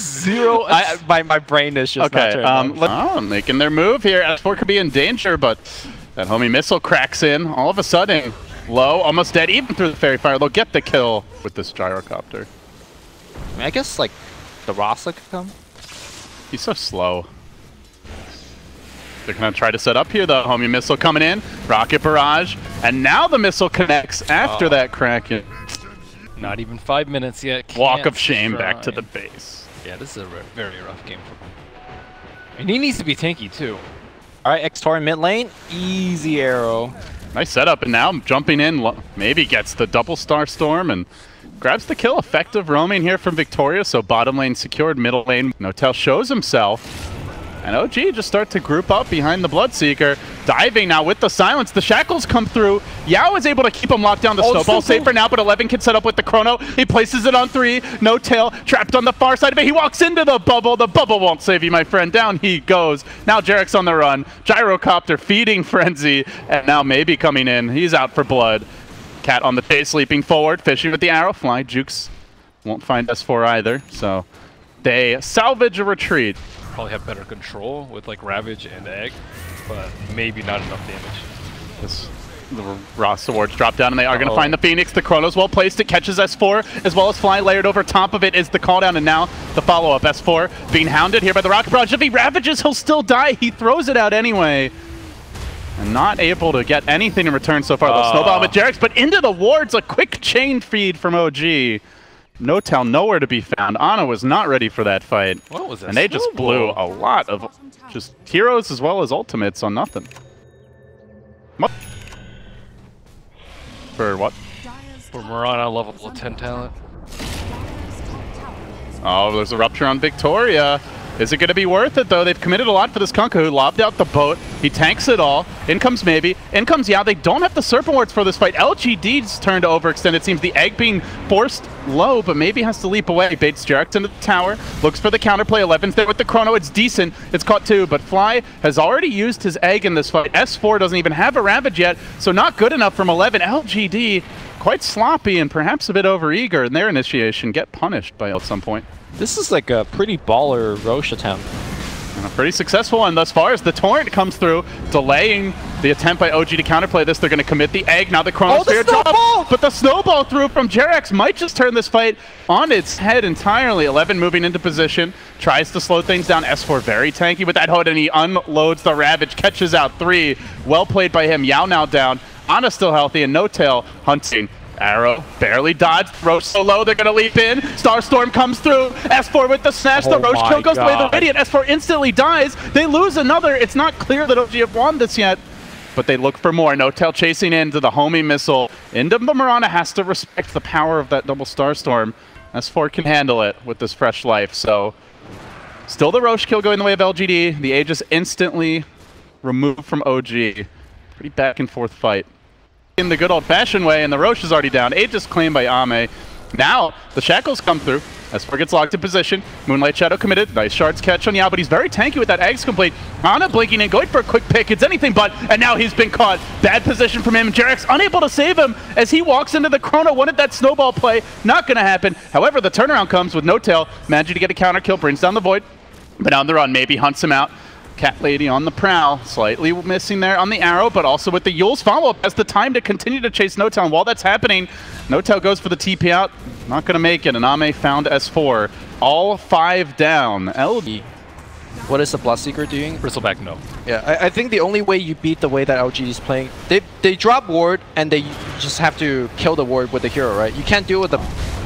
Zero. My brain is just okay. not Making their move here. S4 could be in danger, but that homie missile cracks in. All of a sudden, low, almost dead, even through the fairy fire. They'll get the kill with this gyrocopter. I guess like the Rasa could come. He's so slow. They're gonna try to set up here though. Homie missile coming in, rocket barrage, and now the missile connects after that Kraken. Not even 5 minutes yet. Walk of shame back to the base. Yeah, this is a very rough game for him. And he needs to be tanky too. All right, X-Tor in mid lane, easy arrow. Nice setup, and now jumping in, maybe gets the double star storm and grabs the kill. Effective roaming here from Victoria, so bottom lane secured, middle lane. Notel shows himself. And OG just start to group up behind the Bloodseeker. Diving now with the silence. The shackles come through. Yao is able to keep him locked down. The snowball safe for now, but 11 can set up with the chrono. He places it on 3. No tail. Trapped on the far side of it. He walks into the bubble. The bubble won't save you, my friend. Down he goes. Now JerAx on the run. Gyrocopter feeding Frenzy. And now maybe coming in. He's out for blood. Cat on the chase, leaping forward. Fishing with the arrow. Fly. Jukes won't find S4 either. So they salvage a retreat. Probably have better control with like Ravage and Egg, but maybe not enough damage. The Rasa wards drop down and they are going to find the Phoenix. The Chrono's well placed. It catches S4 as well as Fly. Layered over top of it is the call down, and now the follow up. S4 being hounded here by the Rocket Barrage. If he ravages, he'll still die. He throws it out anyway. And not able to get anything in return so far. The snowball with JerAx, but into the wards. A quick chain feed from OG. Notel nowhere to be found. Ana was not ready for that fight. What was that? And they just blew a lot of just heroes as well as ultimates on nothing. For what? For Mirana, level 10 talent. Oh, there's a rupture on Victoria. Is it going to be worth it, though? They've committed a lot for this Kunkka, who lobbed out the boat. He tanks it all. In comes Maybe. In comes Yao. They don't have the Serpent Wards for this fight. LGD's turn to overextend. It seems the egg being forced low, but Maybe has to leap away. Baits JerAx into the tower. Looks for the counterplay. 11's there with the chrono. It's decent. It's caught too, but Fly has already used his egg in this fight. S4 doesn't even have a Ravage yet, so not good enough from 11. LGD quite sloppy and perhaps a bit overeager in their initiation. Get punished by at some point. This is like a pretty baller Roche attempt. And a pretty successful one thus far as the Torrent comes through, delaying the attempt by OG to counterplay this. They're going to commit the egg. Now the Chronosphere drop, but the snowball through from JerAx might just turn this fight on its head entirely. 11 moving into position, tries to slow things down. S4 very tanky with that hood, and he unloads the Ravage, catches out 3. Well played by him. Yao now down. Ana still healthy, and Notel hunting. Arrow barely dodged. Roche so low, they're going to leap in. Starstorm comes through. S4 with the smash. The Roche kill goes away. The Radiant. S4 instantly dies. They lose another. It's not clear that OG have won this yet, but they look for more. Notel chasing into the homie missile. Into the Mirana has to respect the power of that double Starstorm. S4 can handle it with this fresh life. So still the Roche kill going the way of LGD. The Aegis instantly removed from OG. Pretty back and forth fight. In the good old-fashioned way, and the Roche is already down. Aegis claimed by Ame. Now, the Shackles come through. S4 gets locked in position. Moonlight Shadow committed. Nice shards catch on Yao, but he's very tanky with that Eggs complete. Ana blinking in, going for a quick pick. It's anything but, and now he's been caught. Bad position from him. JerAx unable to save him as he walks into the Chrono. Wanted that snowball play. Not going to happen. However, the turnaround comes with Notel. Managing to get a counter kill, brings down the Void. But on the run, Maybe hunts him out. Cat Lady on the prowl, slightly missing there on the arrow, but also with the Yule's follow-up has the time to continue to chase Notel. And while that's happening, Notel goes for the TP out. Not going to make it, and Ame found S4. All 5 down. LG. What is the Bloodseeker doing? Bristleback, no. Yeah, I think the only way you beat the way that LG is playing, they drop ward, and they just have to kill the ward with the hero, right? You can't deal with the...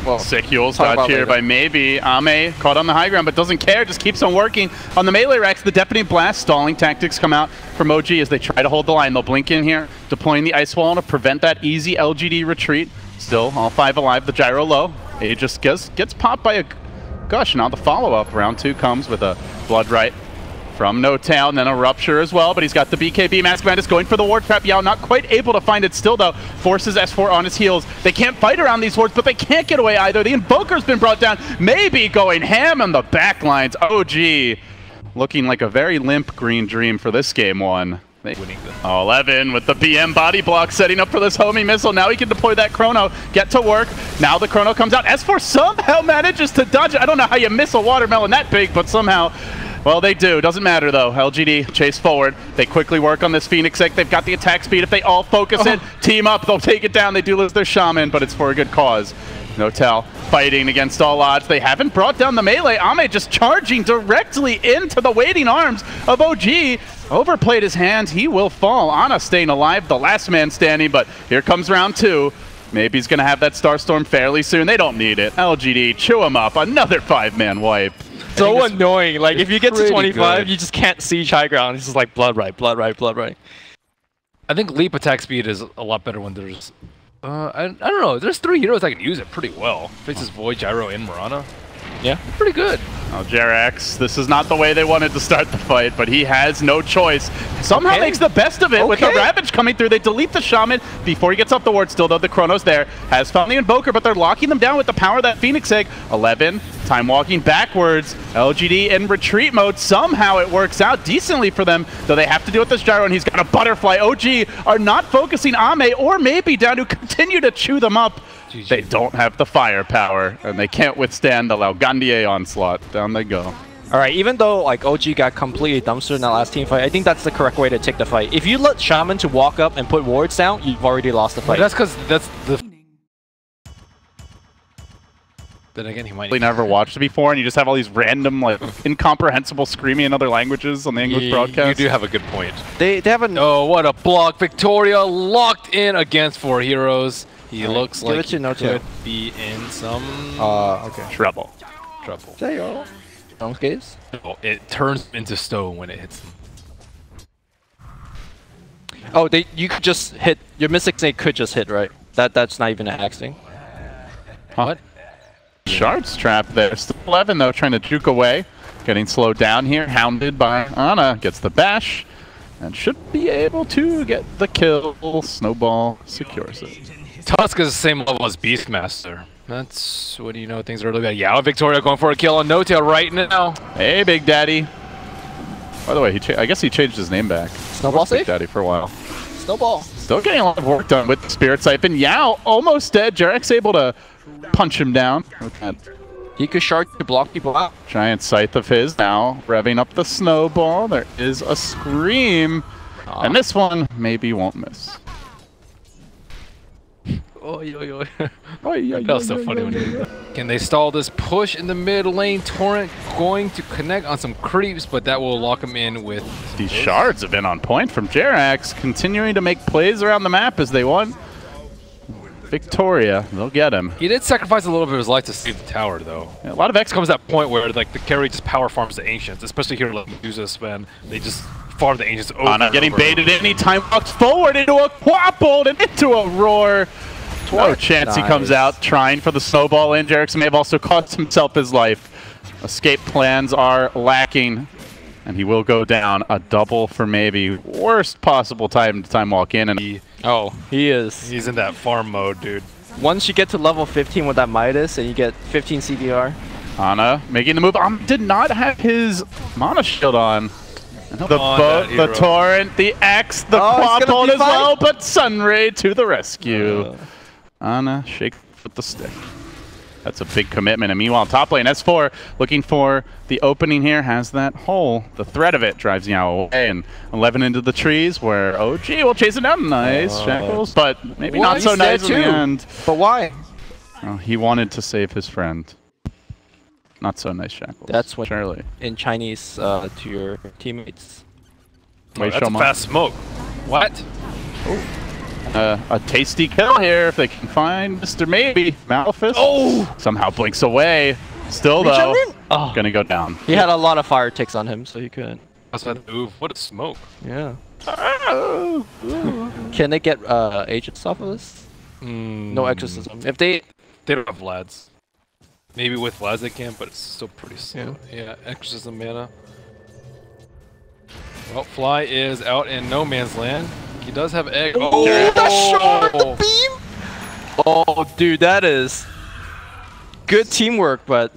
Well, sick Yule's dodge here by Maybe. Ame caught on the high ground, but doesn't care, just keeps on working. On the melee racks, the Deafening Blast stalling tactics come out from OG as they try to hold the line. They'll blink in here, deploying the Ice Wall to prevent that easy LGD retreat. Still, all 5 alive, the gyro low. Aegis gets popped by a gush. Now the follow-up, round 2 comes with a Blood Right from Notel, and then a Rupture as well, but he's got the BKB. Mask Madness going for the ward trap. Yao not quite able to find it still, though. Forces S4 on his heels. They can't fight around these wards, but they can't get away either. The Invoker's been brought down. Maybe going ham on the back lines. OG looking like a very limp Green Dream for this game 1. winning them. 11 with the BM body block setting up for this homing missile. Now he can deploy that chrono, get to work. Now the chrono comes out. S4 somehow manages to dodge it. I don't know how you miss a watermelon that big, but somehow, well, they do. Doesn't matter though. LGD chase forward. They quickly work on this Phoenix Egg. They've got the attack speed. If they all focus it, team up, they'll take it down. They do lose their shaman, but it's for a good cause. Notel fighting against all odds. They haven't brought down the melee. Ame just charging directly into the waiting arms of OG. Overplayed his hands. He will fall. Ana staying alive, the last man standing, but here comes round 2. Maybe he's going to have that Starstorm fairly soon. They don't need it. LGD, chew him up. Another 5-man wipe. So annoying. Like, if you get to 25, good. you just can't siege high ground. It's just like blood right, blood right, blood right. I think leap attack speed is a lot better when there's... I don't know. There's 3 heroes that can use it pretty well. Faces Void, Gyro, and Mirana. Yeah, pretty good. Oh, JerAx, this is not the way they wanted to start the fight, but he has no choice. Somehow makes the best of it with the Ravage coming through. They delete the Shaman before he gets off the ward. Still, though, the Chrono's there. Has found the Invoker, but they're locking them down with the power of that Phoenix Egg. 11, time walking backwards. LGD in retreat mode. Somehow it works out decently for them, though they have to deal with this Gyro, and he's got a Butterfly. OG are not focusing Ame or maybe down to continue to chew them up. GG. They don't have the firepower, and they can't withstand the Laugandie onslaught. Down they go. All right, even though like OG got completely dumpstered in that last team fight, I think that's the correct way to take the fight. If you let Shaman to walk up and put wards down, you've already lost the fight. But that's because that's the... Then again, he might never watched it before, and you just have all these random, like, incomprehensible screaming in other languages on the English broadcast. You do have a good point. They have a... Oh, what a block. Victoria locked in against 4 heroes. He looks like he could be in some trouble. Oh, it turns into stone when it hits him. Oh, you could just hit. Your Mystic Snake could just hit, right? That's not even a hexing. What? Shards trap there. Still 11 though, trying to juke away. Getting slowed down here. Hounded by Ana. Gets the bash. And should be able to get the kill. Snowball secures it. Tusk is the same level as Beastmaster. That's what do you know? Things are really bad. Yeah, Victoria going for a kill on No-Tail right now. Hey, Big Daddy. By the way, I guess he changed his name back. Snowball safe? Big Daddy for a while. Snowball. Still getting a lot of work done with the Spirit Siphon. Yao almost dead. JerAx able to punch him down. He could shard to block people out. Giant Scythe of his now revving up the Snowball. There is a Scream. And this one maybe won't miss. That was so funny when he did that. Can they stall this push in the mid lane? Torrent going to connect on some creeps, but that will lock him in with... These shards have been on point from JerAx, continuing to make plays around the map as they want. Victoria, they'll get him. He did sacrifice a little bit of his life to save the tower, though. Yeah, a lot of X comes to that point where like the carry just power farms the Ancients, especially here like Medusa, when they just farm the Ancients over and getting baited in. He time walks forward into a Quappled and into a Roar. No chance he comes out trying for the Snowball in. JerAx may have also cost himself his life. Escape plans are lacking, and he will go down. A double for maybe worst possible time to time walk in. And he is. He's in that farm mode, dude. Once you get to level 15 with that Midas and you get 15 CDR. Ana making the move. Did not have his Mana Shield on. The boat, the Torrent, the X, the Quappled as well, but Sunray to the rescue. Ana shake with the stick. That's a big commitment. And meanwhile, top lane, S4 looking for the opening here, has that hole. The threat of it drives Yao away, and 11 into the trees where OG will chase it down. Nice Shackles, but maybe not so nice in the end. But why? Oh, he wanted to save his friend. Not so nice Shackles. That's what Charlie. In Chinese to your teammates. Wait, that's a fast smoke. What? A tasty kill here if they can find Mr. Maybe. Malefice somehow blinks away. Still though, gonna go down. He had a lot of fire ticks on him, so he couldn't. What a smoke. Yeah. Can they get agents off of this? No exorcism. If they don't have Vlads. Maybe with Vlads they can, but it's still pretty slow. Yeah, exorcism mana. Well, Fly is out in no man's land. He does have egg. Oh, that shard, the beam! Oh, dude, that is good teamwork, but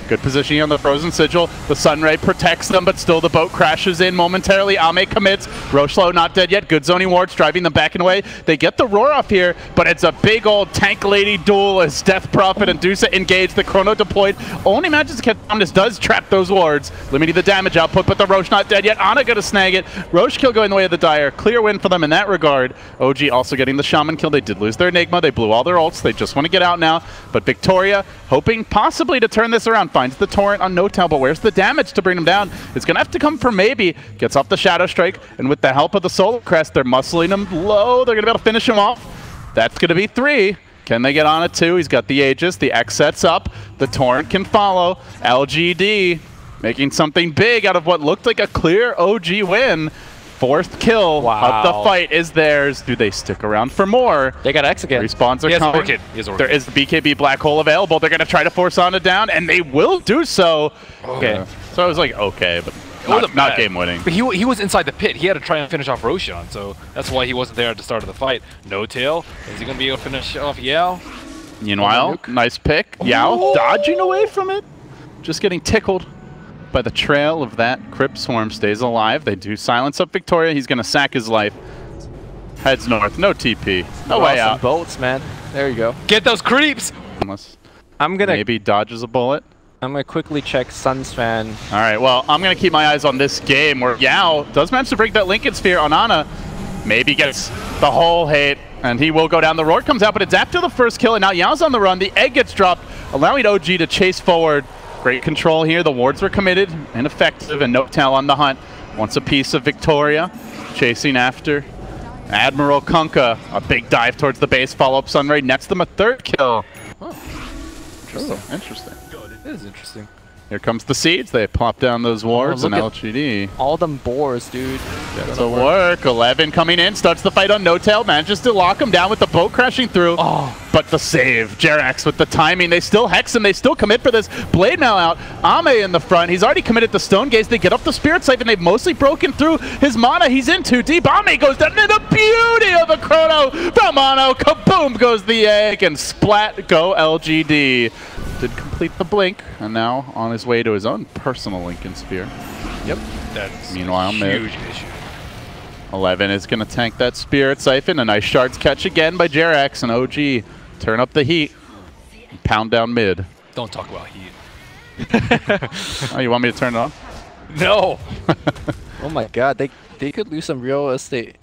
Good positioning on the Frozen Sigil. The Sunray protects them, but still the boat crashes in momentarily. Ame commits. Rochlo not dead yet. Good zoning wards driving them back and away. They get the roar off here, but it's a big old tank lady duel as Death Prophet and Dusa engage. The Chrono deployed. Only manages to catch Omnis, does trap those wards, limiting the damage output, but the Roche not dead yet. Ana gonna snag it. Roche kill going the way of the Dire. Clear win for them in that regard. OG also getting the Shaman kill. They did lose their Enigma. They blew all their ults. They just want to get out now. But Victoria, hoping possibly to turn this around, finds the Torrent on Notel, but where's the damage to bring him down? It's going to have to come from Maybe. Gets off the Shadow Strike, and with the help of the Solar Crest, they're muscling him low. They're going to be able to finish him off. That's going to be 3. Can they get on it 2? He's got the Aegis. The X sets up. The Torrent can follow. LGD making something big out of what looked like a clear OG win. 4th kill of the fight is theirs. Do they stick around for more? They got X again. Respawns are coming. There is the BKB Black Hole available. They're going to try to force Ana down, and they will do so. Okay. So I was like, okay, but not game winning. But he was inside the pit. He had to try and finish off Roshan, so that's why he wasn't there at the start of the fight. No tail. Is he going to be able to finish off Yao? Meanwhile, nice pick. Yao dodging away from it. Just getting tickled by the trail of that Crypt Swarm. Stays alive. They do silence up Victoria. He's going to sack his life. Heads north. No TP. No way out. Bolts, man. There you go. Get those creeps! Unless I'm gonna maybe dodges a bullet. I'm gonna quickly check Sun's fan. All right. Well, I'm going to keep my eyes on this game where Yao does manage to break that Lincoln Sphere on Ana. Maybe gets the whole hit, and he will go down. The roar comes out, but it's after the first kill, and now Yao's on the run. The egg gets dropped, allowing OG to chase forward. Great control here. The wards were committed and effective, and Notel on the hunt. Wants a piece of Victoria. Chasing after Admiral Kunkka. A big dive towards the base. Follow-up Sunray. Nets them a 3rd kill. Interesting. Interesting. It is interesting. Here comes the seeds. They plop down those wards and LGD. All them boars, dude. Gets to work. 11 coming in. Starts the fight on Notel. Manages to lock him down with the boat crashing through. But the save. JerAx with the timing. They still hex him. They still commit for this. Blade Mail out. Ame in the front. He's already committed the Stone Gaze. They get up the Spirit Siphon. They've mostly broken through his mana. He's in too deep. Ame goes down. And the beauty of the Chrono from Mono. Kaboom goes the egg. And splat go LGD. Did complete the blink, and now on his way to his own personal Lincoln Sphere. Yep. That's meanwhile, huge issue. 11 is going to tank that Spirit Siphon. A nice Shards catch again by JerAx, and OG turn up the heat. Pound down mid. Don't talk about heat. Oh, you want me to turn it on? No! Oh my god, they could lose some real estate.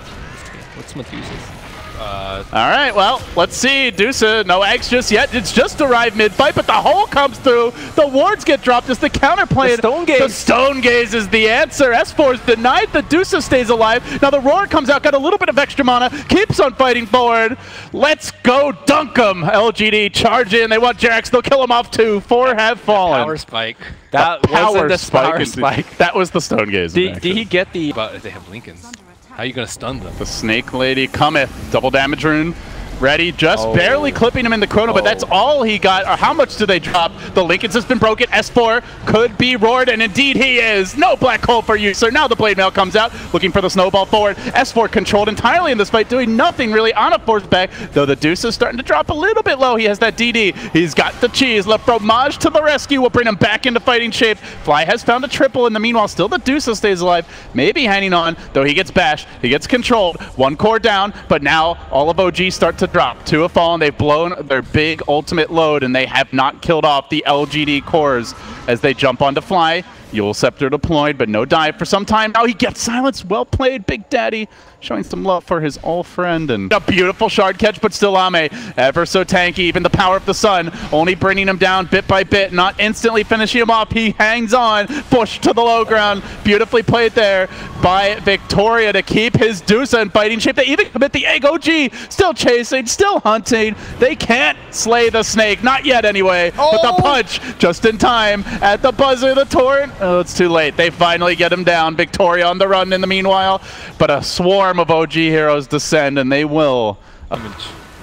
What's Medusa's? All right, well, let's see. Dusa, no eggs just yet. It's just arrived mid-fight, but the hole comes through. The wards get dropped as the counterplay. The Stone Gaze. The Stone Gaze is the answer. S4 is denied. The Dusa stays alive. Now the Roar comes out, got a little bit of extra mana, keeps on fighting forward. Let's go dunk 'em. LGD charge in. They want JerAx. They'll kill him off too. 4 have fallen. Power spike. That wasn't the power spike. That was the Stone Gaze. Did he get the... But if they have Lincolns, how are you going to stun them? The Snake Lady cometh. Double damage rune. Ready, just barely clipping him in the Chrono, but that's all he got. Or how much do they drop? The Lincoln's has been broken. S4 could be roared, and indeed he is. No black hole for you, sir. Now the Blade Mail comes out, looking for the snowball forward. S4 controlled entirely in this fight, doing nothing really on a force back, though the Deuce is starting to drop a little bit low. He has that DD. He's got the cheese. Le Fromage to the rescue will bring him back into fighting shape. Fly has found a triple in the meanwhile. Still the Deuce stays alive, maybe hanging on, though he gets bashed. He gets controlled. 1 core down, but now all of OG start to drop. 2 have fallen. They've blown their big ultimate load, and they have not killed off the LGD cores as they jump onto Fly. Yule Scepter deployed, but no dive for some time. Now he gets silenced. Well played, Big Daddy. Showing some love for his old friend. And a beautiful shard catch, but still Ame. Ever so tanky. Even the power of the sun only bringing him down bit by bit, not instantly finishing him off. He hangs on. Push to the low ground. Beautifully played there by Victoria to keep his Dusa in fighting shape. They even commit the egg. OG still chasing, still hunting. They can't slay the snake. Not yet anyway. But the punch just in time at the buzzer. The torrent. Oh, it's too late. They finally get him down. Victoria on the run in the meanwhile. But a swarm of OG heroes descend, and they will. Damage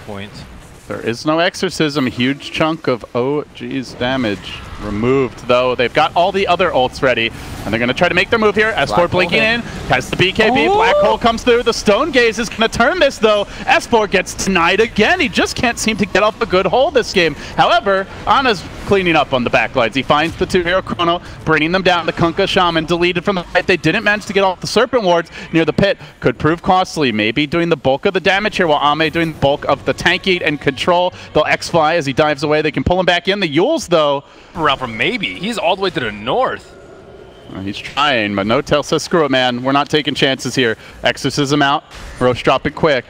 point. There is no exorcism. Huge chunk of OG's damage removed, though. They've got all the other ults ready, and they're going to try to make their move here. S4 blinking in, has the BKB. Oh! Black hole comes through. The Stone Gaze is going to turn this, though. S4 gets denied again. He just can't seem to get off a good hold this game. However, Ana's cleaning up on the backlines. He finds the 2-hero Chrono, bringing them down. The Kunkka Shaman deleted from the fight. They didn't manage to get off the Serpent Wards near the pit. Could prove costly. Maybe doing the bulk of the damage here, while Ame doing the bulk of the tank eat and control. They'll X-Fly as he dives away. They can pull him back in. The Yules, though. Around from maybe. He's all the way to the north. He's trying, but No-Tail says, screw it, man. We're not taking chances here. Exorcism out. Roche drop it quick.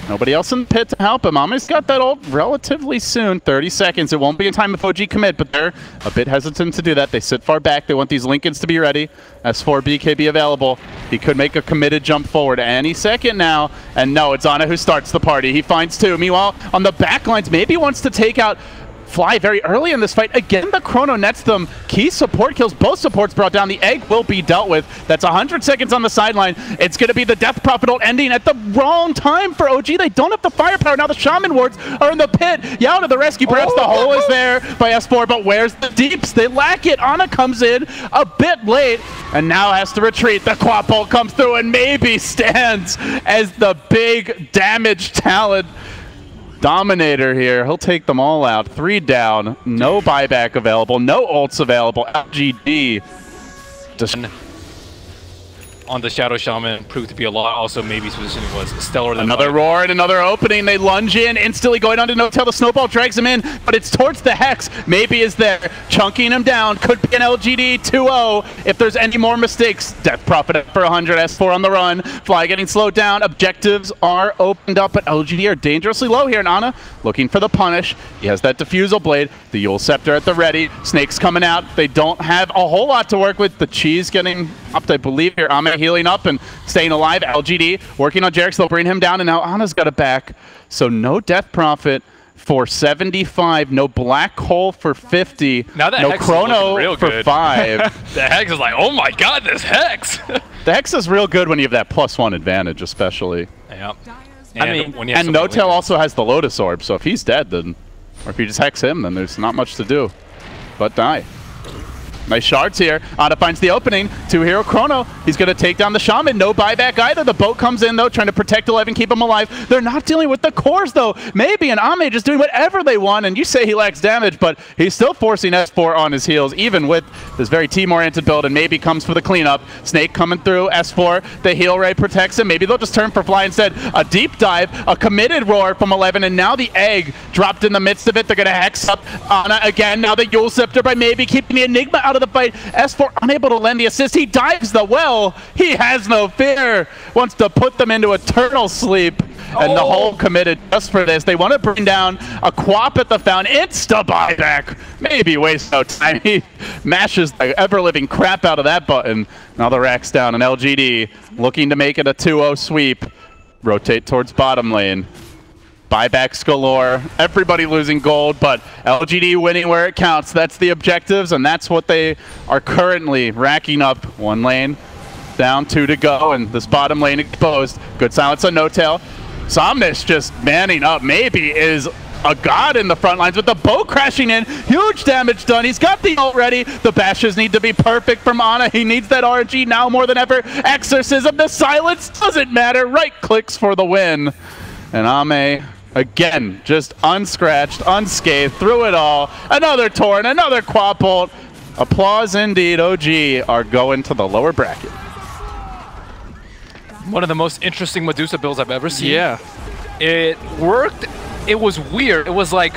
Nobody else in the pit to help him. Ame's got that ult relatively soon. 30 seconds. It won't be in time if OG commit, but they're a bit hesitant to do that. They sit far back. They want these Lincolns to be ready. S4 BKB available. He could make a committed jump forward any second now. And no, it's Ana who starts the party. He finds 2. Meanwhile, on the back lines, maybe wants to take out Fly very early in this fight. Again, the Chrono nets them. Key support kills. Both supports brought down. The egg will be dealt with. That's 100 seconds on the sideline. It's going to be the Death Prophet ult ending at the wrong time for OG. They don't have the firepower. Now the Shaman Wards are in the pit. Yao to the rescue. Perhaps the hole is there by S4, but where's the deeps? They lack it. Ana comes in a bit late and now has to retreat. The Quap ult comes through and maybe stands as the big damage talent dominator here. He'll take them all out. 3 down. No buyback available. No ults available. LGD on the Shadow Shaman proved to be a lot. Also, maybe's positioning was stellar. Another roar and another opening. They lunge in, instantly going on to No-Tail. The snowball drags him in, but it's towards the Hex. Maybe is there, chunking him down. Could be an LGD 2-0 if there's any more mistakes. Death Prophet for 100. S4 on the run. Fly getting slowed down. Objectives are opened up, but LGD are dangerously low here. And Ana looking for the punish. He has that Diffusal Blade. The Yule Scepter at the ready. Snakes coming out. They don't have a whole lot to work with. The Cheese getting upped, I believe, here. Ame healing up and staying alive. LGD working on JerAx. They'll bring him down, and now Ana's got it back. So no Death Prophet for 75. No Black Hole for 50. Now that no Hex Chrono real for good. 5. The Hex is like, oh my god, this Hex! The Hex is real good when you have that +1 advantage, especially. Yep. I mean, and No-Tail also has the Lotus Orb, so if he's dead, then, or if you just Hex him, then there's not much to do but die. Nice shards here. Ana finds the opening. 2-hero Chrono. He's going to take down the Shaman. No buyback either. The boat comes in, though, trying to protect 11, keep him alive. They're not dealing with the cores, though. Maybe and Ame just doing whatever they want, and you say he lacks damage, but he's still forcing S4 on his heels, even with this very team-oriented build, and maybe comes for the cleanup. Snake coming through. S4, the heal ray protects him. Maybe they'll just turn for Fly instead. A deep dive, a committed roar from 11, and now the egg dropped in the midst of it. They're going to Hex up Ana again. Now the Yule Scepter by maybe keeping the Enigma out of the fight. S4 unable to lend the assist. He dives the well. He has no fear. Wants to put them into eternal sleep. And the whole committed just for this. They want to bring down a Quap at the fountain. Insta buyback. Maybe waste no time. He mashes the ever-living crap out of that button. Now the rack's down. And LGD looking to make it a 2-0 sweep. Rotate towards bottom lane. Buybacks galore, everybody losing gold, but LGD winning where it counts. That's the objectives, and that's what they are currently racking up. 1 lane down, 2 to go, and this bottom lane exposed. Good silence on No-Tail. Somnus just manning up. Maybe is a god in the front lines with the bow crashing in. Huge damage done. He's got the ult ready. The bashes need to be perfect from Ana. He needs that RNG now more than ever. Exorcism, the silence doesn't matter. Right clicks for the win. And Ame, again, just unscratched, unscathed, through it all. Another Torrent, another Quap ult. Applause indeed. OG are going to the lower bracket. One of the most interesting Medusa builds I've ever seen. Yeah. It worked. It was weird. It was like